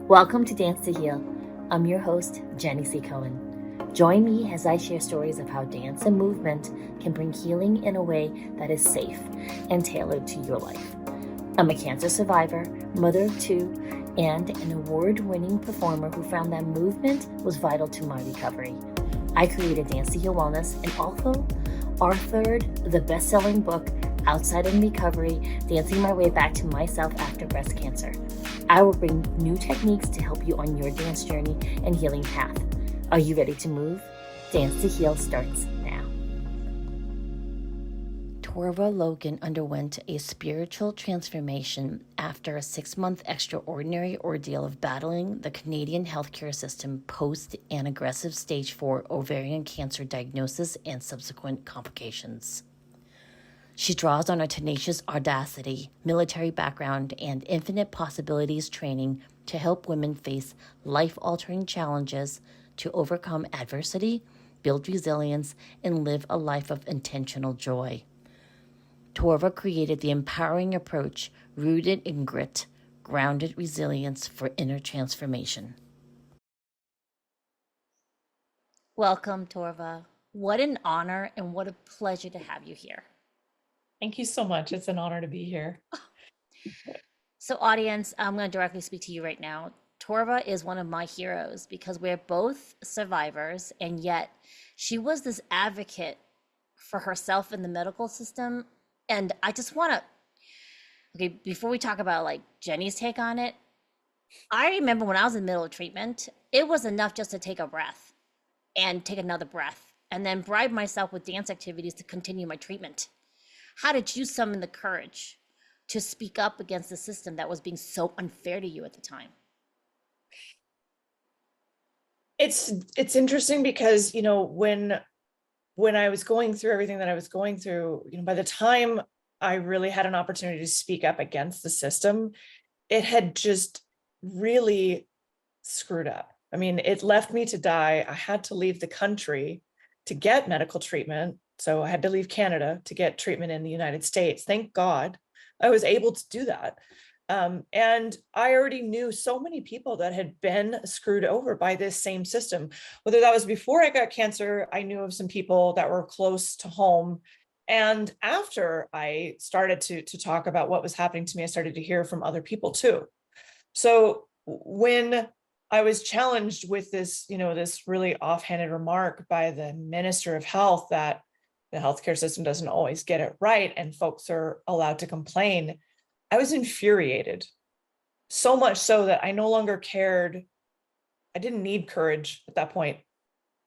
Welcome to Dance to Heal. I'm your host, Jenny C. Cohen. Join me as I share stories of how dance and movement can bring healing in a way that is safe and tailored to your life. I'm a cancer survivor, mother of two, and an award-winning performer who found that movement was vital to my recovery. I created Dance to Heal Wellness and also authored the best-selling book, Outside in Recovery, Dancing My Way Back to Myself After Breast Cancer. I will bring new techniques to help you on your dance journey and healing path. Are you ready to move? Dance to Heal starts now. Torva Logan underwent a spiritual transformation after a 6-month extraordinary ordeal of battling the Canadian healthcare system post an aggressive stage 4 ovarian cancer diagnosis and subsequent complications. She draws on her tenacious audacity, military background, and infinite possibilities training to help women face life-altering challenges to overcome adversity, build resilience, and live a life of intentional joy. Torva created the empowering approach rooted in grit, grounded resilience for inner transformation. Welcome, Torva. What an honor and what a pleasure to have you here. Thank you so much. It's an honor to be here. So audience, I'm going to directly speak to you right now. Torva is one of my heroes because we're both survivors, and yet she was this advocate for herself in the medical system. And I just want to, okay, before we talk about like Jenny's take on it, I remember when I was in the middle of treatment, it was enough just to take a breath and take another breath and then bribe myself with dance activities to continue my treatment. How did you summon the courage to speak up against the system that was being so unfair to you at the time? It's interesting because, when I was going through everything that I was going through, by the time I really had an opportunity to speak up against the system, it had just really screwed up. I mean, it left me to die. I had to leave the country to get medical treatment. So I had to leave Canada to get treatment in the United States. Thank God I was able to do that. And I already knew so many people that had been screwed over by this same system. Whether that was before I got cancer, I knew of some people that were close to home. And after I started to talk about what was happening to me, I started to hear from other people too. So when I was challenged with this, this really offhanded remark by the Minister of Health that the healthcare system doesn't always get it right and folks are allowed to complain, I was infuriated. So much so that I no longer cared. I didn't need courage at that point.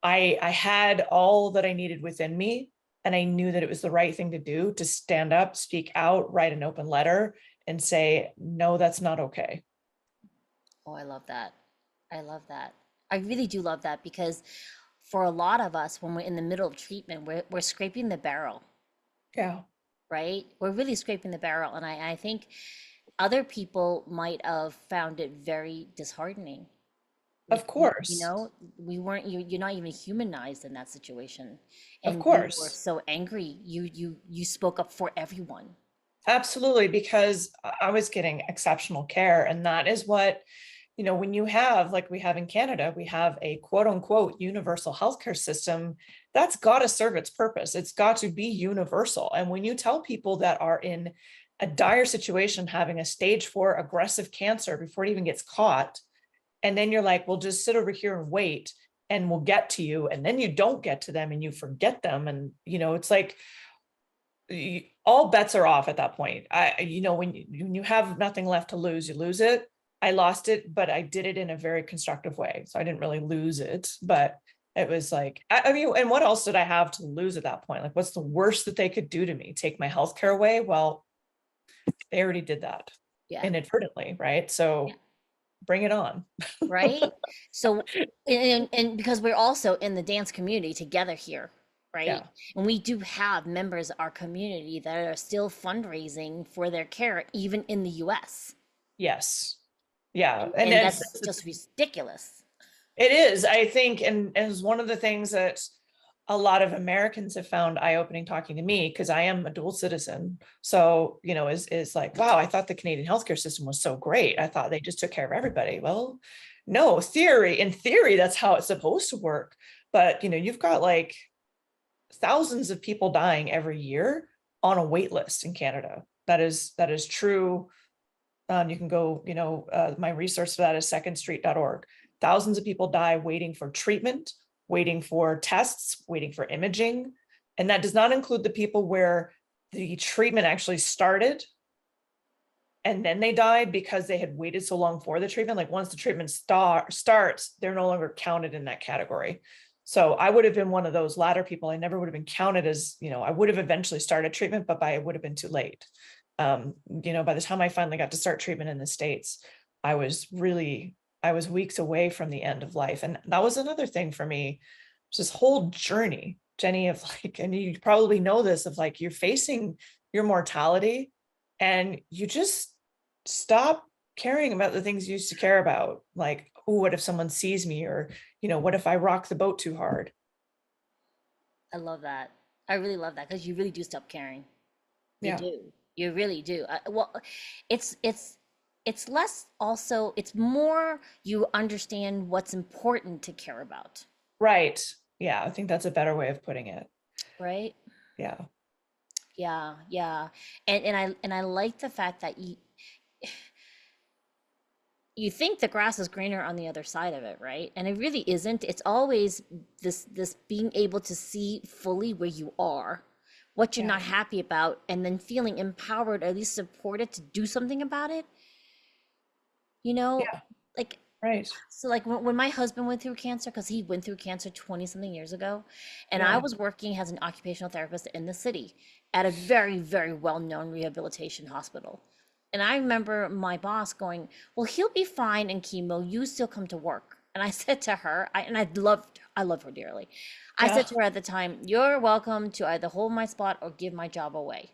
I had all that I needed within me, and I knew that it was the right thing to do, to stand up, speak out, write an open letter, and say, no, that's not okay. Oh, I love that. I love that. I really do love that because for a lot of us, when we're in the middle of treatment, we're scraping the barrel, Yeah. right? We're really scraping the barrel. And I think other people might have found it very disheartening. Of You course. know, we weren't, you're not even humanized in that situation. Of And you were course. so angry. You spoke up for everyone. Absolutely, because I was getting exceptional care. And that is what, when you have, like we have in Canada, we have a quote unquote universal healthcare system that's got to serve its purpose. It's got to be universal. And when you tell people that are in a dire situation, having a stage 4 aggressive cancer before it even gets caught, and then you're like, well, just sit over here and wait and we'll get to you. And then you don't get to them and you forget them. And, it's like, all bets are off at that point. When you have nothing left to lose, you lose it. I lost it, but I did it in a very constructive way. So I didn't really lose it, but it was like, I mean, and what else did I have to lose at that point? Like, what's the worst that they could do to me? Take my healthcare away? Well, they already did that Yeah. inadvertently, right? So bring it on. Right? So, and because we're also in the dance community together here, right? Yeah. And we do have members of our community that are still fundraising for their care, even in the US. Yes. Yeah. And And it's that's just ridiculous. It is, I think, and as one of the things that a lot of Americans have found eye-opening talking to me, because I am a dual citizen. So, is like, wow, I thought the Canadian healthcare system was so great. I thought they just took care of everybody. Well, no, in theory, that's how it's supposed to work. But, you've got like thousands of people dying every year on a wait list in Canada. That is true. You can go, my resource for that is secondstreet.org. Thousands of people die waiting for treatment, waiting for tests, waiting for imaging. And that does not include the people where the treatment actually started and then they died because they had waited so long for the treatment. Like once the treatment starts, they're no longer counted in that category. So I would have been one of those latter people. I never would have been counted as, I would have eventually started treatment, but it would have been too late. By the time I finally got to start treatment in the States, I was weeks away from the end of life. And that was another thing for me, this whole journey, Jenny, of like, and you probably know this, of like, you're facing your mortality and you just stop caring about the things you used to care about. Like, oh, what if someone sees me? Or, what if I rock the boat too hard? I love that. I really love that because you really do stop caring. You Yeah. do. You really do. Well, it's less also, it's more you understand what's important to care about, Right. Yeah. I think that's a better way of putting it. right? Yeah. Yeah, yeah. And I like the fact that you think the grass is greener on the other side of it, right? And it really isn't. It's always this being able to see fully where you are, what you're Yeah. not happy about, and then feeling empowered, or at least supported to do something about it. You know, Yeah. like Right. so like when my husband went through cancer, because he went through cancer 20 something years ago, and I Yeah. was working as an occupational therapist in the city at a very, very well-known rehabilitation hospital. And I remember my boss going, "Well, he'll be fine in chemo. You still come to work." And I said to her, I love her dearly. I Yeah. said to her at the time, "You're welcome to either hold my spot or give my job away.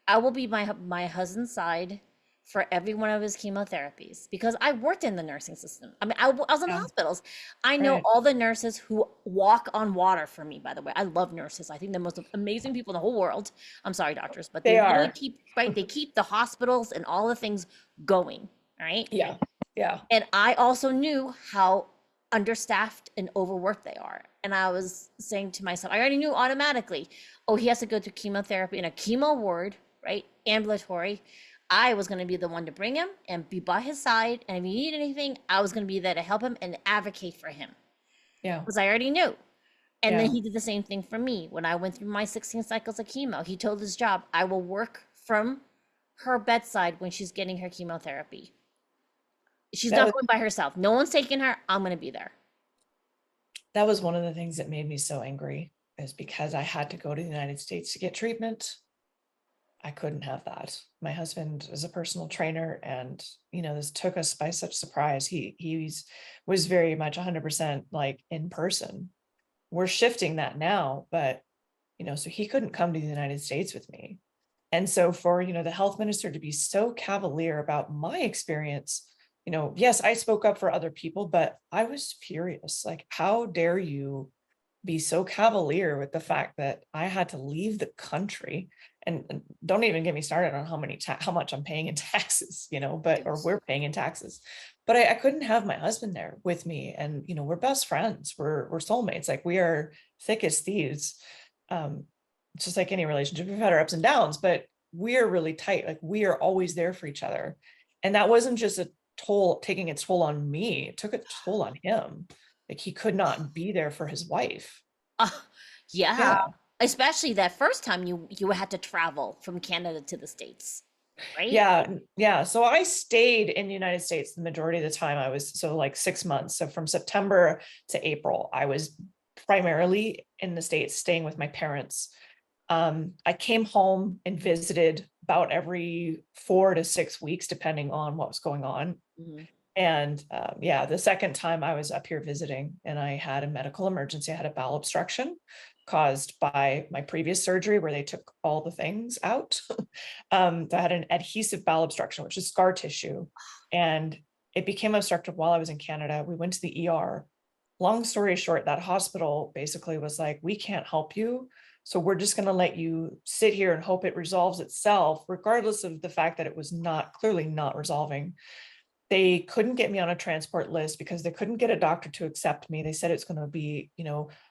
I will be my husband's side for every one of his chemotherapies because I worked in the nursing system. I mean, I was in Yeah. hospitals. I know Right. all the nurses who walk on water for me, by the way. I love nurses. I think they're the most amazing people in the whole world. I'm sorry, doctors, but they They literally are. keep, right? They keep the hospitals and all the things going, right? Yeah. Yeah. And I also knew how understaffed and overworked they are. And I was saying to myself, I already knew automatically, oh, he has to go through chemotherapy in a chemo ward, right? Ambulatory. I was going to be the one to bring him and be by his side. And if he needed anything, I was going to be there to help him and advocate for him Yeah. because I already knew. And then Yeah. he did the same thing for me when I went through my 16 cycles of chemo. He told his job, I will work from her bedside when she's getting her chemotherapy. She's That not was going by herself. No one's taking her. I'm going to be there. that was one of the things that made me so angry, is because I had to go to the United States to get treatment. I couldn't have that. My husband is a personal trainer, and this took us by such surprise. Was very much 100% like in person. We're shifting that now, but so he couldn't come to the United States with me. And so for the health minister to be so cavalier about my experience, yes, I spoke up for other people, but I was furious. Like, how dare you be so cavalier with the fact that I had to leave the country? And don't even get me started on how much I'm paying in taxes, or Yes. we're paying in taxes. But I couldn't have my husband there with me. And we're best friends. We're soulmates. Like, we are thick as thieves. It's just like any relationship. We've had our ups and downs, but we are really tight. Like, we are always there for each other. And that wasn't just taking its toll on me. It took a toll on him. Like, he could not be there for his wife. Uh, yeah. Yeah. Especially that first time you had to travel from Canada to the States, right? Yeah. Yeah. So I stayed in the United States the majority of the time. I was, so like 6 months. So from September to April, I was primarily in the States, staying with my parents. I came home and visited about every 4 to 6 weeks, depending on what was going on. Mhm. And yeah, the second time I was up here visiting, and I had a medical emergency. I had a bowel obstruction caused by my previous surgery where they took all the things out. I had an adhesive bowel obstruction, which is scar tissue. And it became obstructive while I was in Canada. We went to the ER. long story short, that hospital basically was like, we can't help you. So we're just going to let you sit here and hope it resolves itself, regardless of the fact that it was not clearly not resolving. They couldn't get me on a transport list because they couldn't get a doctor to accept me. They said it's going to be,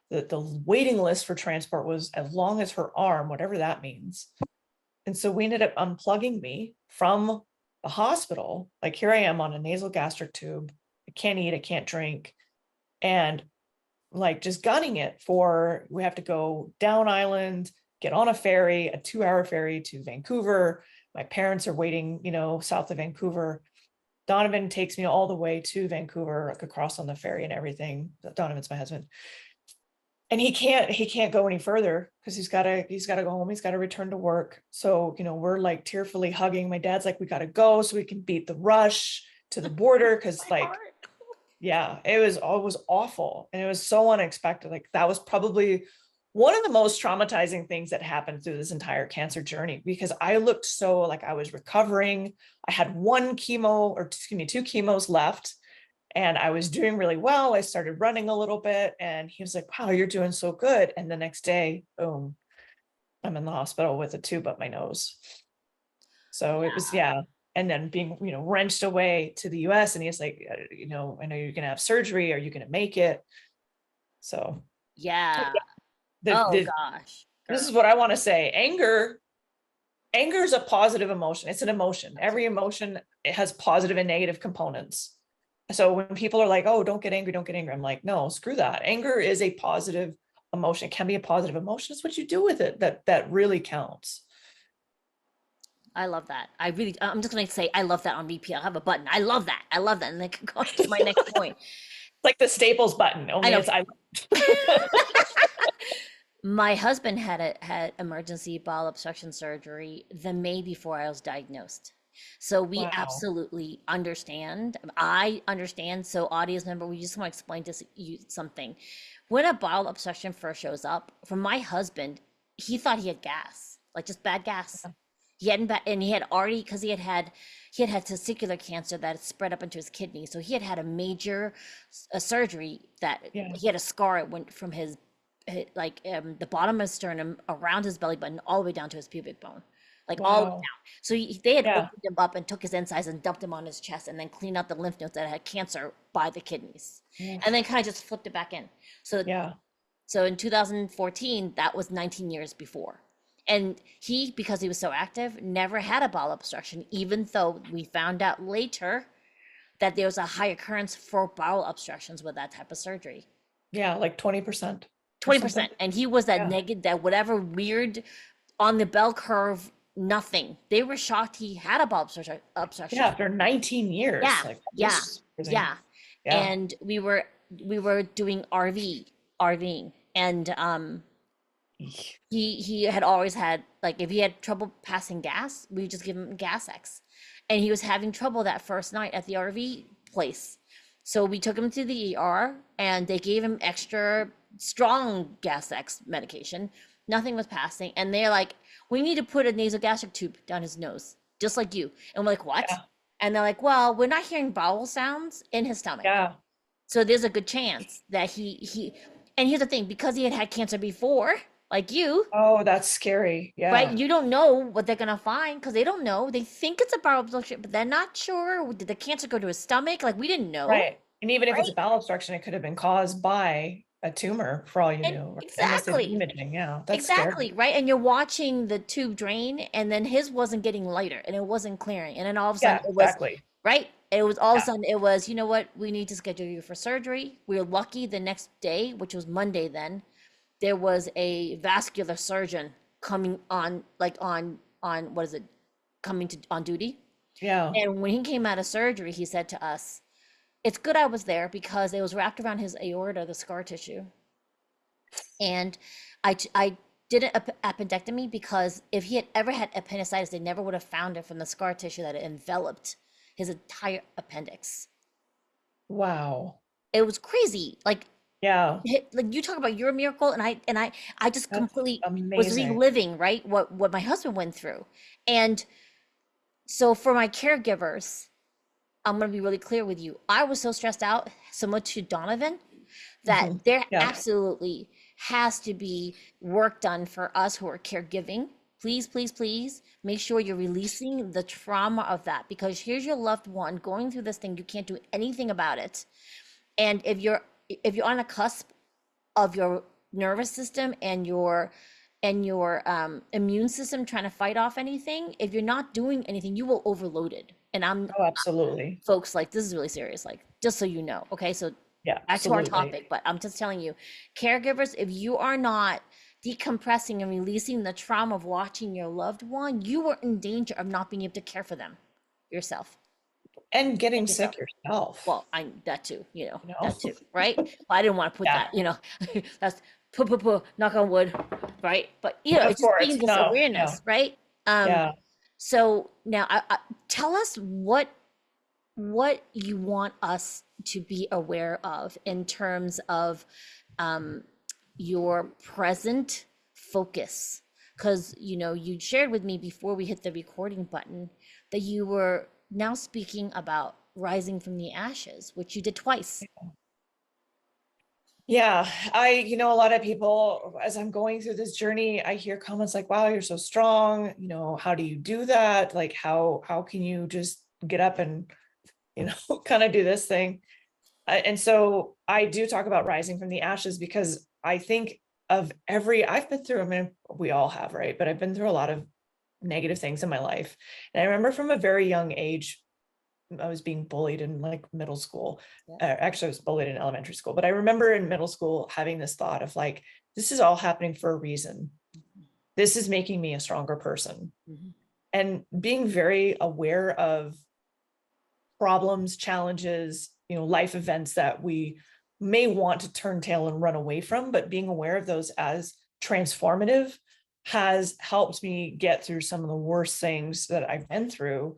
the waiting list for transport was as long as her arm, whatever that means. And so we ended up unplugging me from the hospital. Like, here I am on a nasal gastric tube. I can't eat, I can't drink. And like just gunning it we have to go down island, get on a ferry, a 2-hour ferry to Vancouver. My parents are waiting, south of Vancouver. Donovan takes me all the way to Vancouver, like across on the ferry and everything. Donovan's my husband. And he can't go any further because he's got to go home. He's got to return to work. So, we're like tearfully hugging. My dad's like, we got to go so we can beat the rush to the border. Cause like, yeah, it was awful. And it was so unexpected. Like, that was probably one of the most traumatizing things that happened through this entire cancer journey, because I looked so like I was recovering. I had two chemos left, and I was doing really well. I started running a little bit, and he was like, wow, you're doing so good. And the next day, boom, I'm in the hospital with a tube up my nose. So it was, yeah. And then being, wrenched away to the US, and he's like, I know you're going to have surgery. Are you going to make it? So Yeah. this Gosh. is what I want to say. Anger is a positive emotion. It's an emotion. Every emotion, it has positive and negative components. So when people are like, oh, don't get angry, I'm like, no, screw that. Anger is a positive emotion. It can be a positive emotion. It's what you do with it that really counts. I love that. I'm just going to say, I love that on repeat. I'll have a button. I love that. And then go on to my next point. It's like the Staples button. Only it's My husband had emergency bowel obstruction surgery the May before I was diagnosed. So we absolutely understand. I understand. So audience member, we just want to explain to you something. When a bowel obstruction first shows up, for my husband, he thought he had gas, like just bad gas. He hadn't, and he had already, because he had testicular cancer that had spread up into his kidney. So he had a major surgery that he had a scar. It went from his the bottom of his sternum around his belly button all the way down to his pubic bone, like all the way down. So they had opened him up and took his insides and dumped him on his chest, and then cleaned out the lymph nodes that had cancer by the kidneys, and then kind of just flipped it back in. So so in 2014, that was 19 years before. And he, because he was so active, never had a bowel obstruction, even though we found out later that there was a high occurrence for bowel obstructions with that type of surgery. Yeah, like 20%. 20%. And he was that negative, that whatever weird on the bell curve, nothing. They were shocked he had a bowel obstruction. Yeah, after 19 years. Yeah, like, yeah. And we were doing RVing, and he had always had, like, if he had trouble passing gas, we just give him Gas X, and he was having trouble that first night at the RV place. So we took him to the ER, and they gave him extra strong Gas X medication. Nothing was passing, and they're like, we need to put a nasogastric tube down his nose, just like you. And we're like, what? Yeah. And they're like, well, we're not hearing bowel sounds in his stomach. Yeah. So there's a good chance that he and here's the thing, because he had cancer before, like you. Oh, that's scary. Yeah. Right? You don't know what they're going to find, because they don't know. They think it's a bowel obstruction, but they're not sure. Did the cancer go to his stomach? Like, we didn't know. Right. And even if it's a bowel obstruction, it could have been caused by a tumor, for all you knew. Exactly. Imaging. Yeah. That's exactly. scary. Right. And you're watching the tube drain, and then his wasn't getting lighter, and it wasn't clearing. And then all of a sudden it was, right? It was all of a sudden it was, you know what? We need to schedule you for surgery. We were lucky the next day, which was Monday then, there was a vascular surgeon coming on, what is it? Coming on duty. Yeah. And when he came out of surgery, he said to us, it's good I was there, because it was wrapped around his aorta, the scar tissue. And I did an appendectomy, because if he had ever had appendicitis, they never would have found it from the scar tissue that enveloped his entire appendix. Wow. It was crazy. Like, yeah, like, you talk about your miracle, and I just completely was reliving, right, what my husband went through. And so for my caregivers, I'm going to be really clear with you. I was so stressed out, similar to Donovan, that there Yeah. absolutely has to be work done for us who are caregiving. Please, please, please make sure you're releasing the trauma of that, because here's your loved one going through this thing. You can't do anything about it. And if you're on a cusp of your nervous system and your immune system trying to fight off anything, if you're not doing anything, you will overload it. And I'm Oh, absolutely. folks, like, this is really serious, like, just so you know. Okay, so Yeah, back to our absolutely. topic, but I'm just telling you, caregivers, if you are not decompressing and releasing the trauma of watching your loved one, you are in danger of not being able to care for them yourself. And getting And yourself. sick yourself, Well, I that too, you know? that too, right? But I didn't want to put Yeah, that, that's knock on wood, right? But of it's just course. being this No, yeah, awareness, right? Um, yeah. so now tell us what you want us to be aware of in terms of um, your present focus. Because, you shared with me before we hit the recording button that you were now speaking about rising from the ashes, which you did twice. Yeah, a lot of people, as I'm going through this journey, I hear comments like, wow, you're so strong. How do you do that? Like, how can you just get up and, kind of do this thing? And so I do talk about rising from the ashes because I think I've been through, I mean, we all have, right? But I've been through a lot of negative things in my life. And I remember from a very young age, I was being bullied in like middle school. Yeah. Actually, I was bullied in elementary school, but I remember in middle school having this thought of like, this is all happening for a reason. This is making me a stronger person. Mhm. And being very aware of problems, challenges, life events that we may want to turn tail and run away from, but being aware of those as transformative has helped me get through some of the worst things that I've been through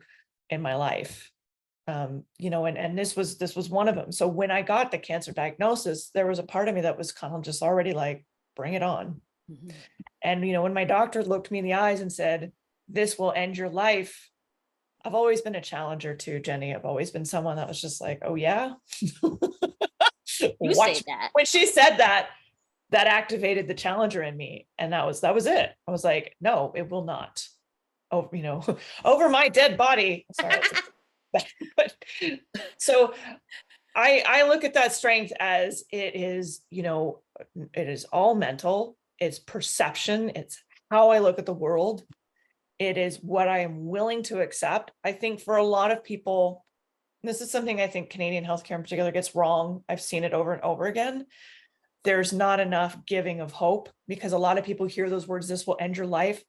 in my life. And this was one of them. So when I got the cancer diagnosis, there was a part of me that was kind of just already like, bring it on. Mhm. And when my doctor looked me in the eyes and said, this will end your life, I've always been a challenger too, Jenny. I've always been someone that was just like, oh yeah. You say Watch. that. When she said that, that activated the challenger in me. And that was it. I was like, no, it will not. Oh, over my dead body. Sorry. But so I look at that strength as it is, it is all mental, it's perception, it's how I look at the world. It is what I am willing to accept. I think for a lot of people, this is something I think Canadian healthcare in particular gets wrong. I've seen it over and over again. There's not enough giving of hope because a lot of people hear those words, this will end your life.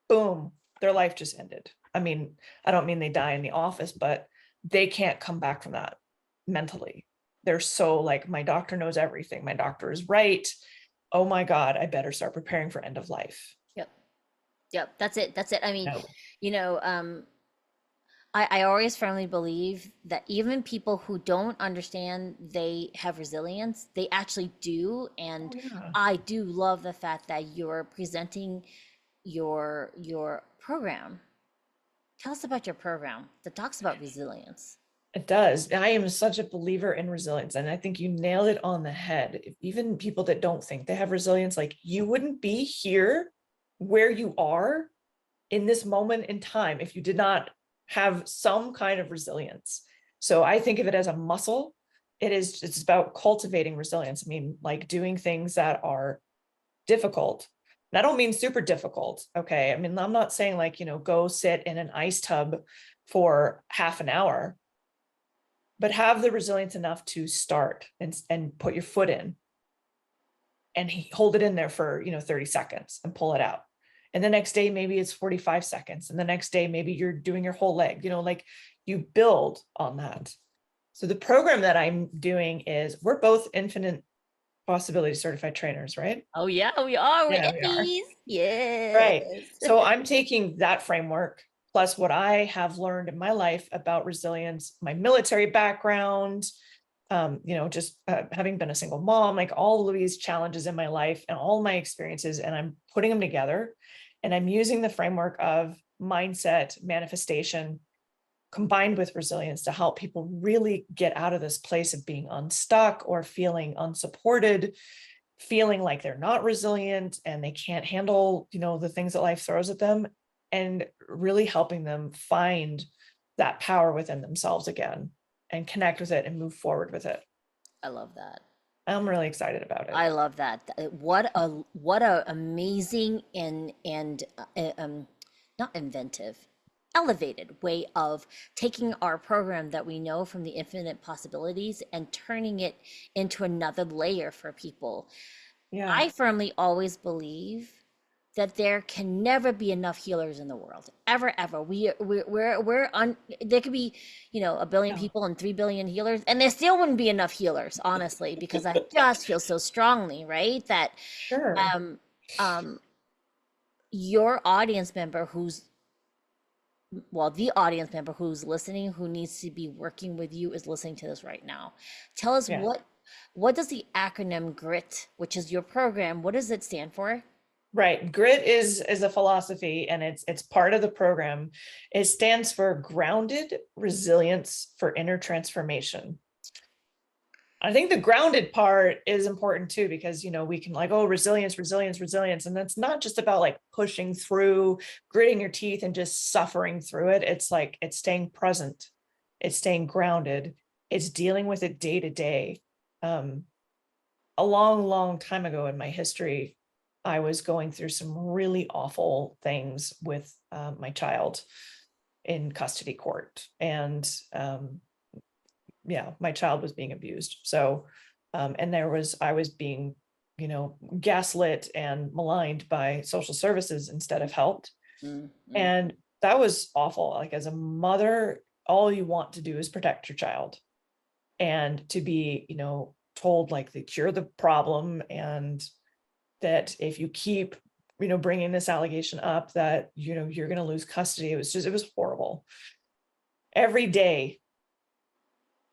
Boom, their life just ended. I mean, I don't mean they die in the office, but they can't come back from that mentally. They're so like, my doctor knows everything. My doctor is right. Oh my God, I better start preparing for end of life. Yep. Yep. That's it. That's it. I mean, No. you know, um, I always firmly believe that even people who don't understand they have resilience, they actually do. Oh And yeah. I do love the fact that you're presenting your program. Tell us about your program that talks about resilience. It does. I am such a believer in resilience. And I think you nailed it on the head. Even people that don't think they have resilience, like you wouldn't be here where you are in this moment in time if you did not have some kind of resilience. So I think of it as a muscle. It's about cultivating resilience. I mean, like doing things that are difficult. And I don't mean super difficult. Okay. I mean, I'm not saying like, go sit in an ice tub for half an hour, but have the resilience enough to start and put your foot in and hold it in there for 30 seconds and pull it out. And the next day maybe it's 45 seconds, and the next day maybe you're doing your whole leg, like you build on that. So the program that I'm doing is, we're both infinite possibility certified trainers, right? Oh yeah, we are. We're Yeah, we are. Emmys. Yes. Right. So I'm taking that framework plus what I have learned in my life about resilience, my military background, just having been a single mom, like all of these challenges in my life and all my experiences, and I'm putting them together. And I'm using the framework of mindset, manifestation, combined with resilience to help people really get out of this place of being unstuck or feeling unsupported, feeling like they're not resilient and they can't handle, the things that life throws at them, and really helping them find that power within themselves again and connect with it and move forward with it. I love that. I'm really excited about it. I love that. What a amazing and not inventive, elevated way of taking our program that we know from the infinite possibilities and turning it into another layer for people. Yeah. I firmly always believe that there can never be enough healers in the world, ever, ever. We're on. There could be, a billion Yeah. people and 3 billion healers, and there still wouldn't be enough healers, honestly, because I just feel so strongly, right, that Sure. um, um, your audience member the audience member who's listening, who needs to be working with you, is listening to this right now. Tell us Yeah. what does the acronym GRIT, which is your program, what does it stand for? Right. Grit is a philosophy, and it's part of the program. It stands for Grounded Resilience for Inner Transformation. I think the grounded part is important too, because we can like, oh, resilience, resilience, resilience. And that's not just about like pushing through, gritting your teeth and just suffering through it. It's like it's staying present, it's staying grounded, it's dealing with it day to day. A long, long time ago in my history, I was going through some really awful things with my child in custody court. And yeah, my child was being abused. So, and I was being, gaslit and maligned by social services instead of helped. Mm-hmm. And that was awful. Like as a mother, all you want to do is protect your child, and to be, told like the cure the problem, and that if you keep, bringing this allegation up that, you're going to lose custody. It was horrible. Every day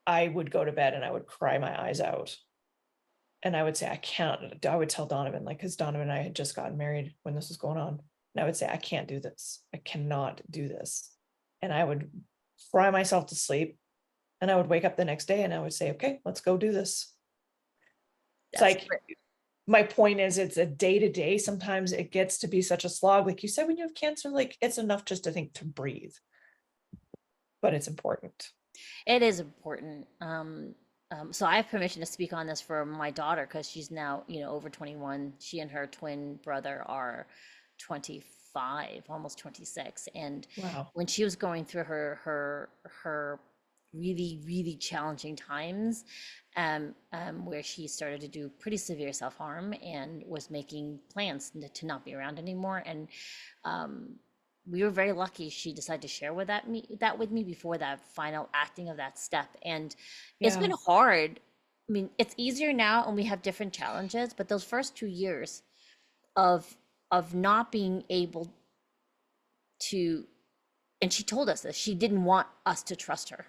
I would go to bed and I would cry my eyes out. And I would say, I would tell Donovan, like, because Donovan and I had just gotten married when this was going on. And I would say, I can't do this. I cannot do this. And I would cry myself to sleep. And I would wake up the next day and I would say, okay, let's go do this. It's like, my point is, it's a day to day. Sometimes it gets to be such a slog. Like you said, when you have cancer, like it's enough just to think to breathe. But it's important. It is important. So I have permission to speak on this for my daughter because she's now, over 21. She and her twin brother are 25, almost 26. And Wow. when she was going through her really, really challenging times, where she started to do pretty severe self-harm and was making plans to not be around anymore. And we were very lucky she decided to share that with me before that final acting of that step. And it's been hard. I mean, it's easier now and we have different challenges, but those first 2 years of not being able to, and she told us this, she didn't want us to trust her.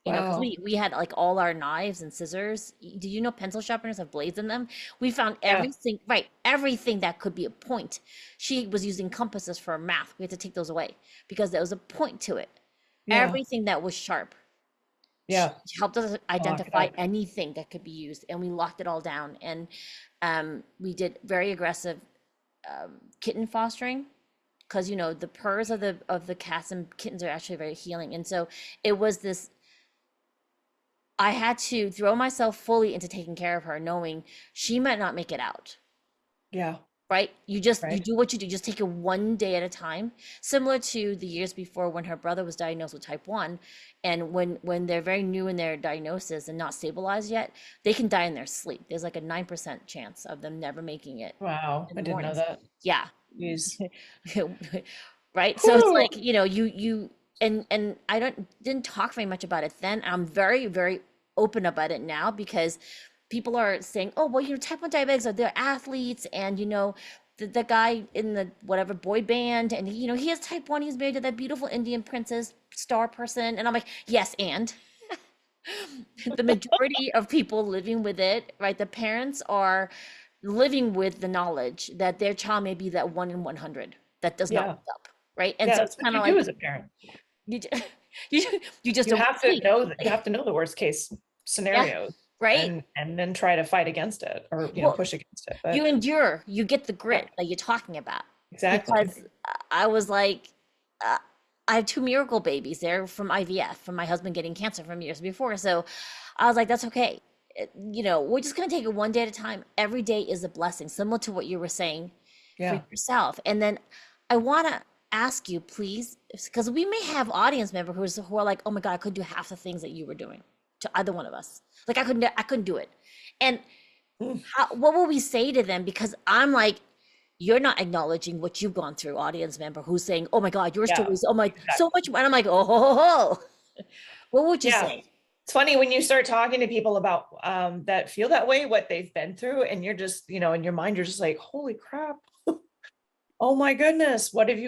Because we had like all our knives and scissors. Do you know pencil sharpeners have blades in them? We found everything, right? Everything that could be a point. She was using compasses for math. We had to take those away because there was a point to it. Everything that was sharp. She helped us identify anything that could be used, and we locked it all down. And we did very aggressive kitten fostering, because the purrs of the cats and kittens are actually very healing. And so it was this. I had to throw myself fully into taking care of her, knowing she might not make it out. Yeah. Right? You do what you do. Just take it one day at a time. Similar to the years before when her brother was diagnosed with type 1. And when they're very new in their diagnosis and not stabilized yet, they can die in their sleep. There's like a 9% chance of them never making it. Wow. I didn't know that. Yeah. Jeez. Right? So it's like, you and I didn't talk very much about it then. I'm very, very open about it now, because people are saying, oh, well, type 1 diabetics they're athletes, and the guy in the whatever boy band, and he has type 1, he's married to that beautiful Indian princess star person. And I'm like, yes, and the majority of people living with it, right, the parents are living with the knowledge that their child may be that 1 in 100 that does not wake up. right? And Yeah, so that's it's what kind of you do like as a parent. you you just You don't have to see. know that, you have to know the worst case Yeah, scenarios, right. and then try to fight against it, or Well, push against it. you But endure, you get the yeah, grit that you're talking about. exactly. Because I was like, uh, I have two miracle babies. They're from IVF, from my husband getting cancer from years before. So I was like, that's okay. We're just going to take it one day at a time. Every day is a blessing, similar to what you were saying for Yeah. yourself. And then I want to ask you, please, because we may have audience members who are like, oh my God, I couldn't do half the things that you were doing to either one of us. Like I couldn't do it. And Mm. what will we say to them? Because I'm like, you're not acknowledging what you've gone through, audience member who's saying, oh my God, your Yeah, story is, oh my, so exactly. much. And I'm like, oh, ho, ho, ho. What would you Yeah. say? It's funny when you start talking to people about that feel that way, what they've been through, and you're just, in your mind, you're just like, holy crap. Oh my goodness, what have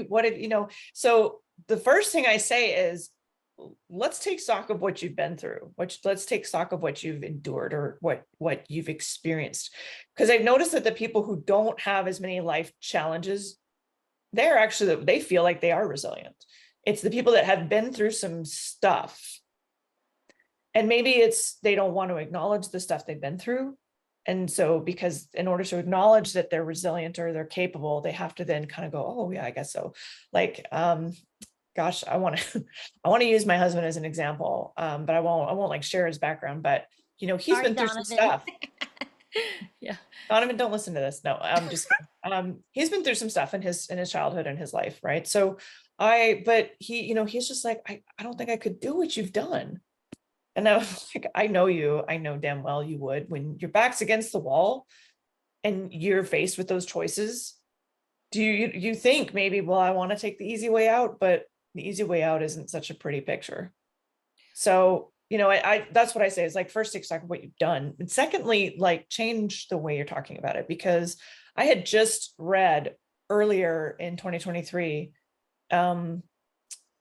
so the first thing I say is, let's take stock of what you've been through, let's take stock of what you've endured, or what you've experienced. Because I've noticed that the people who don't have as many life challenges, they feel like they are resilient. It's the people that have been through some stuff, and maybe it's they don't want to acknowledge the stuff they've been through. And so, because in order to acknowledge that they're resilient or they're capable, they have to then kind of go, oh yeah, I guess so. Like, gosh, I want to I want to use my husband as an example, but I won't like share his background. But he's Sorry, been through some Donovan. stuff. Yeah. Donovan, don't listen to this. No, I'm just kidding. He's been through some stuff in his childhood and his life, right? So but he's just like, I don't think I could do what you've done. And I was like, I know you. I know damn well you would. When your back's against the wall and you're faced with those choices, do you think maybe, well, I want to take the easy way out, but the easy way out isn't such a pretty picture. So, I that's what I say is, like, first take stock of what you've done. And secondly, like, change the way you're talking about it. Because I had just read earlier in 2023,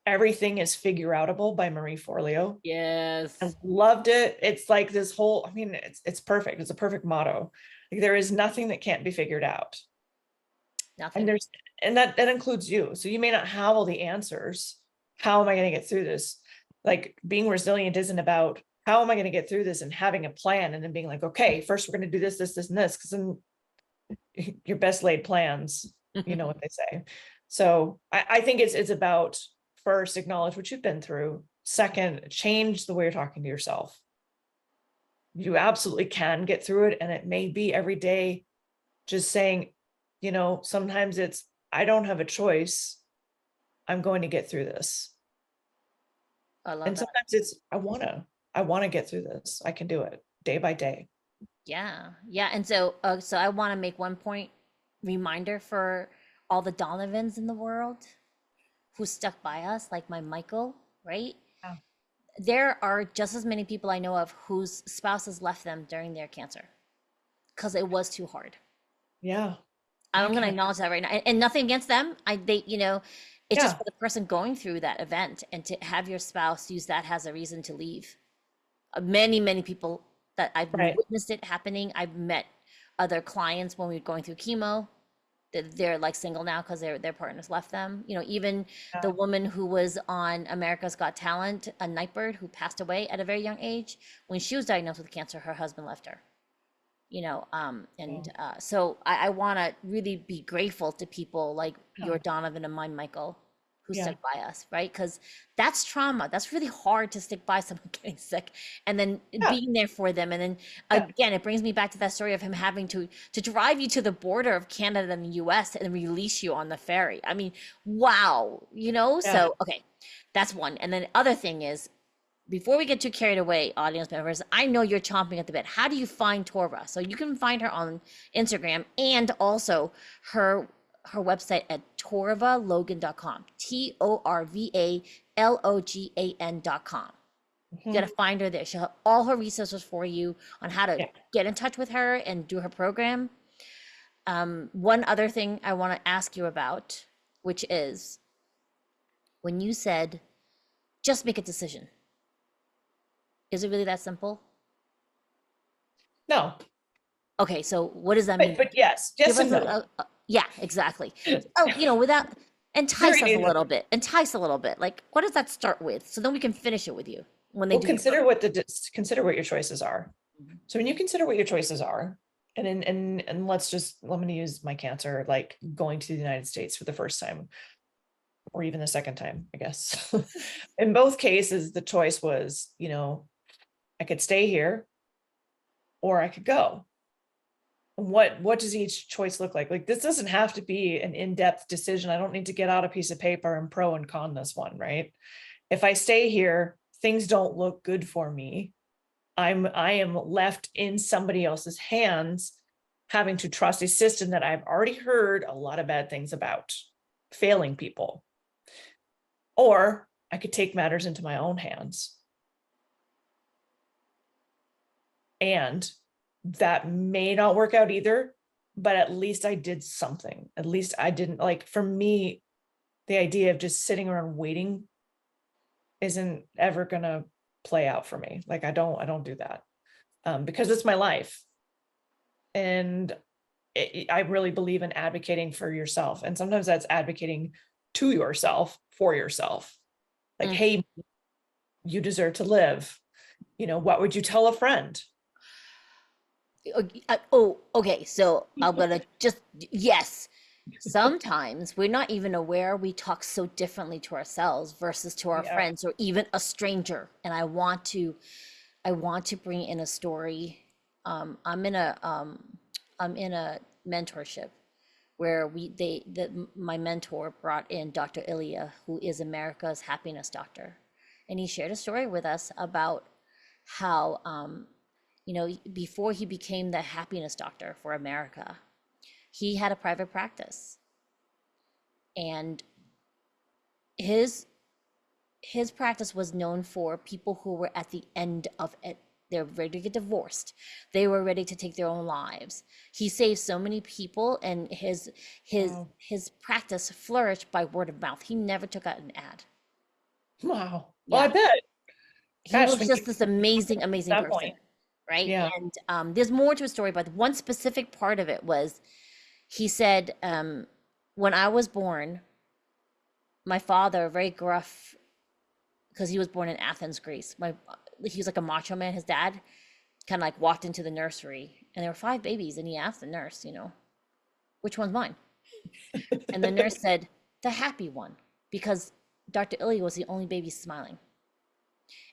Everything is Figure Outable by Marie Forleo. I Yes. loved it. It's like this whole, I mean, it's perfect. It's a perfect motto. Like, there is nothing that can't be figured out. And Nothing. that includes you. So you may not have all the answers. How am I going to get through this? Like, being resilient isn't about how am I going to get through this and having a plan and then being like, okay, first we're going to do this, this, this, and this. Because then your best laid plans, you know what they say. So I think it's about, first, acknowledge what you've been through. Second, change the way you're talking to yourself. You absolutely can get through it. And it may be every day just saying, sometimes it's, I don't have a choice. I'm going to get through this. I love And that. sometimes it's, I want to get through this. I can do it day by day. Yeah. Yeah. And so I want to make one point reminder for all the Donovans in the world who stuck by us, like my Michael, right? Yeah. There are just as many people I know of whose spouses left them during their cancer because it was too hard. Yeah. I I'm going to can't. acknowledge that right now, and nothing against them. It's just Yeah. for the person going through that event, and to have your spouse use that as a reason to leave. Many people that I've Right. witnessed it happening. I've met other clients when we were going through chemo that they're like single now because their partners left them. Even the Yeah. woman who was on America's Got Talent, a Nightbird, who passed away at a very young age, when she was diagnosed with cancer, her husband left her. Yeah. So I want to really be grateful to people like Yeah. your Donovan and mine, Michael, who Yeah. stuck by us, right? Because that's trauma. That's really hard to stick by someone getting sick and then Yeah. being there for them. And then Yeah. again, it brings me back to that story of him having to drive you to the border of Canada and the US and release you on the ferry. I mean, wow, Yeah. So okay, that's one. And then the other thing is, before we get too carried away, audience members, I know you're chomping at the bit. How do you find Torva? So you can find her on Instagram, and also her website at torvalogan.com. TORVALOGAN.com. You got Mhm. to find her there. She'll have all her resources for you on how to Yeah. get in touch with her and do her program. One other thing I want to ask you about, which is when you said, just make a decision. Is it really that simple? No, Okay, so what does that but mean? but yes, Give yes us and no. yeah, exactly. Oh, without, Entice Very us a easily. little bit. Entice a little bit. Like, what does that start with? So then we can finish it with you when they Well, do your book. consider what your choices are. Mhm. So when you consider what your choices are, and let me use my cancer, like going to the United States for the first time, or even the second time, I guess. In both cases, the choice was, I could stay here or I could go. What does each choice look like? Like, this doesn't have to be an in-depth decision. I don't need to get out a piece of paper and pro and con this one, right? If I stay here, things don't look good for me. I am left in somebody else's hands, having to trust a system that I've already heard a lot of bad things about, failing people. Or I could take matters into my own hands. And that may not work out either, but at least I did something. At least I didn't, like, for me, the idea of just sitting around waiting isn't ever gonna play out for me. Like, I don't do that, because it's my life. And I really believe in advocating for yourself. And sometimes that's advocating to yourself, for yourself. Like, Mm. hey, you deserve to live. What would you tell a friend? Oh, okay. So I'm gonna just, yes. Sometimes we're not even aware we talk so differently to ourselves versus to our Yeah. friends or even a stranger. And I want to bring in a story. I'm in a mentorship where my mentor brought in Dr. Ilya, who is America's happiness doctor, and he shared a story with us about how before he became the happiness doctor for America, he had a private practice, and his his practice was known for people who were at the end of it. They're ready to get divorced. They were ready to take their own lives. He saved so many people, and Wow. his practice flourished by word of mouth. He never took out an ad. Wow. Well, I Yeah, bet. he Gosh, was when you just this amazing, amazing that person, point. right? Yeah. And there's more to a story, but one specific part of it was he said, when I was born, my father, very gruff, because he was born in Athens, Greece. He was like a macho man. His dad kind of like walked into the nursery, and there were five babies, and he asked the nurse, which one's mine? And the nurse said, the happy one, because Dr. Ilya was the only baby smiling.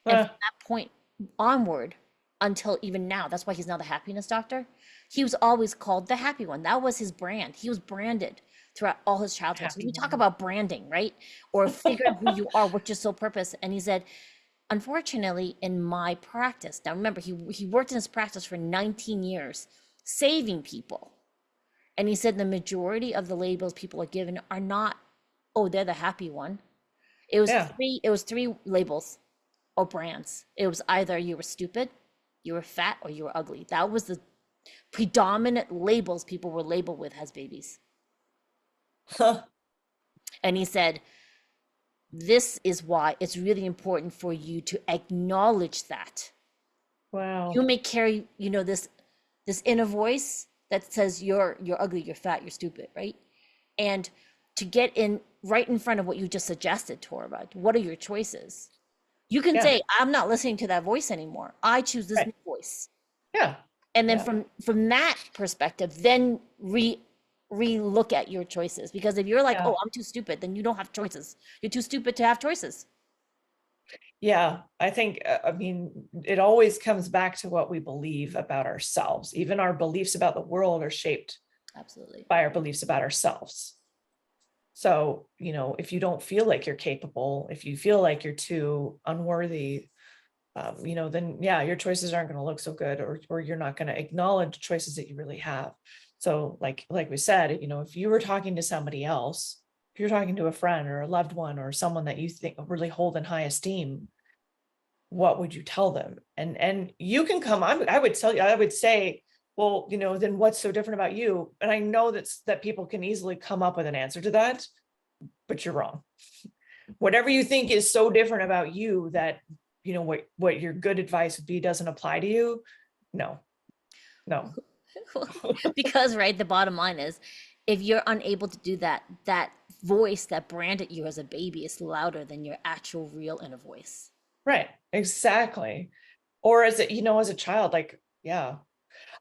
And from Uh, that point onward, until even now, that's why he's now the happiness doctor. He was always called the happy one. That was his brand. He was branded throughout all his childhood. So happy we talk one. about branding, right? Or figuring out who you are, what's your sole purpose. And he said, unfortunately, in my practice, now remember, he worked in his practice for 19 years, saving people. And he said the majority of the labels people are given are not, oh, they're the happy one. Yeah. It was three labels or brands. It was either you were stupid, you were fat, or you were ugly. That was the predominant labels people were labeled with as babies. Huh. And he said, this is why it's really important for you to acknowledge that. You Wow. may carry, this inner voice that says you're ugly, you're fat, you're stupid, right? And to get in right in front of what you just suggested, Torva, what are your choices? You can Yeah. say, I'm not listening to that voice anymore. I choose this Right. new voice. Yeah. And then Yeah. from that perspective, then re-look at your choices. Because if you're like, Yeah. oh, I'm too stupid, then you don't have choices. You're too stupid to have choices. Yeah. I think, I mean, it always comes back to what we believe about ourselves. Even our beliefs about the world are shaped Absolutely. by our beliefs about ourselves. So, if you don't feel like you're capable, if you feel like you're too unworthy, then yeah, your choices aren't going to look so good, or you're not going to acknowledge choices that you really have. So like we said, if you were talking to somebody else, if you're talking to a friend or a loved one or someone that you think really hold in high esteem, what would you tell them? And you can come, I would tell you, I would say, well, then what's so different about you? And I know that people can easily come up with an answer to that, but you're wrong. Whatever you think is so different about you that what your good advice would be doesn't apply to you. No, no. Because right, the bottom line is if you're unable to do that, that voice that branded you as a baby is louder than your actual real inner voice. Right. Exactly. Or as a, as a child, like, yeah.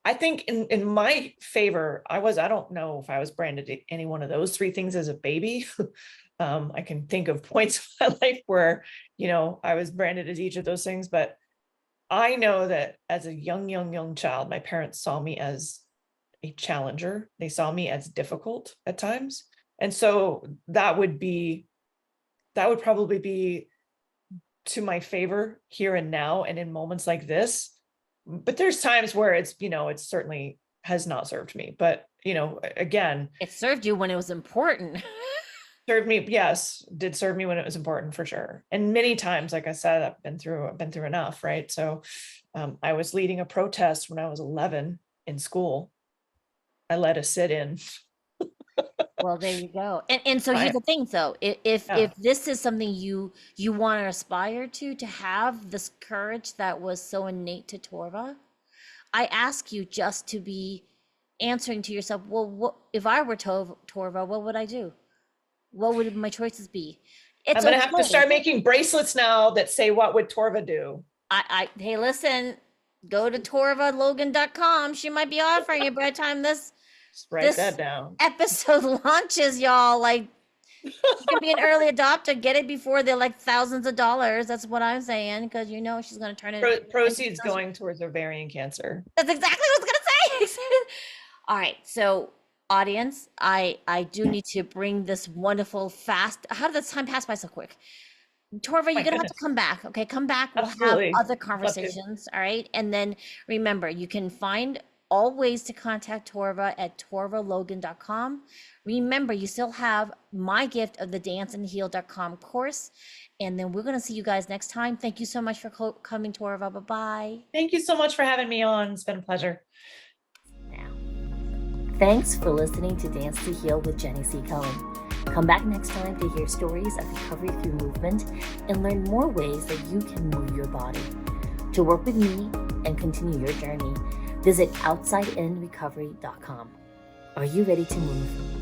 I think in my favor, I don't know if I was branded any one of those three things as a baby. I can think of points in my life where, I was branded as each of those things, but I know that as a young child, my parents saw me as a challenger. They saw me as difficult at times. And so that would probably be to my favor here and now and in moments like this. But there's times where it's, it certainly has not served me. But, again, it served you when it was important. Served me, yes, did serve me when it was important for sure. And many times, like I said, I've been through enough, right? So I was leading a protest when I was 11 in school. I led a sit-in. Well, there you go. And so here's the thing, though. If this is something you want to aspire to have this courage that was so innate to Torva, I ask you just to be answering to yourself, well, what if I were Torva, what would I do? What would my choices be? I'm gonna have to start making bracelets now that say, what would Torva do? Hey, listen, go to torvalogan.com. She might be offering you by the time this write that down. Episode launches, y'all. Like, you can be an early adopter, get it before they're like thousands of dollars. That's what I'm saying, because she's gonna turn it. Proceeds going towards ovarian cancer. That's exactly what I was gonna say. All right, so audience, I do need to bring this wonderful fast. How did this time pass by so quick? Torva, you're gonna have to come back. Okay, come back. We'll have other conversations. All right, and then remember, you can find all ways to contact Torva at torvalogan.com. Remember, you still have my gift of the danceandheal.com course. And then we're going to see you guys next time. Thank you so much for coming, Torva. Bye-bye. Thank you so much for having me on. It's been a pleasure. Now, thanks for listening to Dance to Heal with Jenny C. Cohen. Come back next time to hear stories of recovery through movement and learn more ways that you can move your body. To work with me and continue your journey, visit outsideinrecovery.com. Are you ready to move?